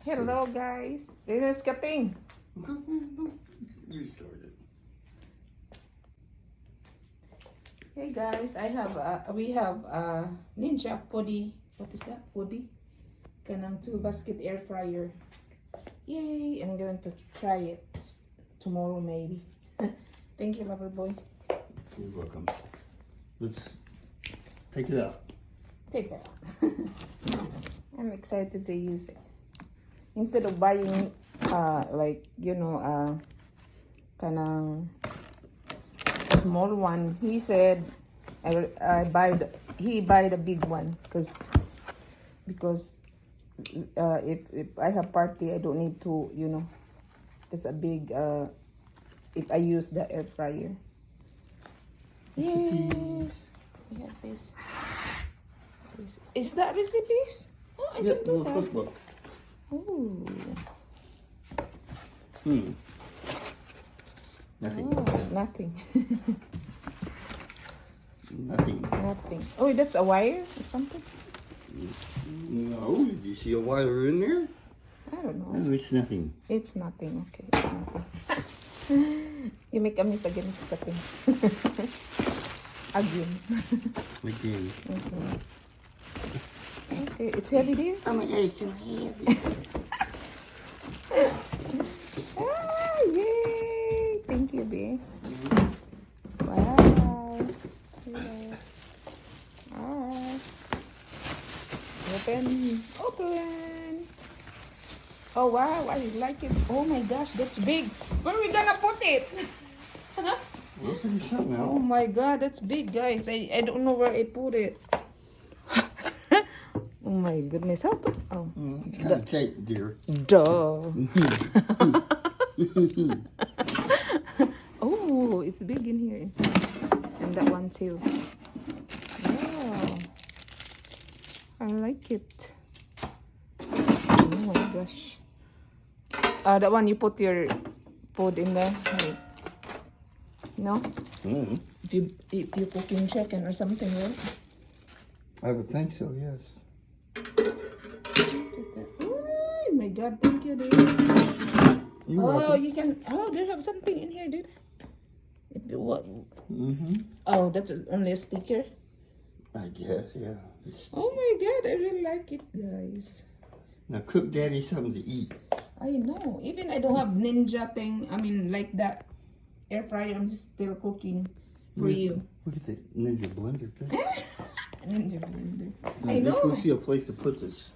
Hello guys, this is Kaping. You started. Hey guys, we have Ninja Podi. What is that? Podi? Kanang 2-basket air fryer. Yay! I'm going to try it tomorrow maybe. Thank you, loverboy. You're welcome. Let's take it out. Take that. I'm excited to use it. Instead of buying like kanang small one, he said he buy the big one because if I have party I don't need to there's a big if I use the air fryer. Yay! We have this. Is that recipes? Oh, I can do that. Cookbook. Ooh. Nothing. Oh, nothing. Nothing. Nothing. Oh, that's a wire or something? No, did you see a wire in there? I don't know. No, it's nothing. It's nothing. Okay, it's nothing. You make a miss against the thing. Again. Again. Okay, it's heavy there? Oh my God, it's so heavy. Ah, yay! Thank you, babe. Wow. Yeah. Alright. Open. Oh wow, I like it. Oh my gosh, that's big. Where are we gonna put it? We'll figure something Oh out. my god, that's big, guys. I don't know where I put it. Oh my goodness, how to... Oh, It's kind of tight, dear. duh. Oh, it's big in here inside. And that one too. Wow. I like it. Oh my gosh. That one you put your food in there. Like, no? If you cooking chicken or something, right? I would think so, yes. Oh my god, thank you, dude. You're Oh, welcome. you can. Oh, they have something in here, dude. What? Mm-hmm. Oh, that's only a sticker. I guess, yeah. Oh my god, I really like it, guys. Now cook Daddy something to eat. I know. Even I don't have ninja thing. I mean, like that air fryer. I'm just still cooking for you. Look at the Ninja blender. Good. Ninja blender. Now, I let's know. go see a place to put this.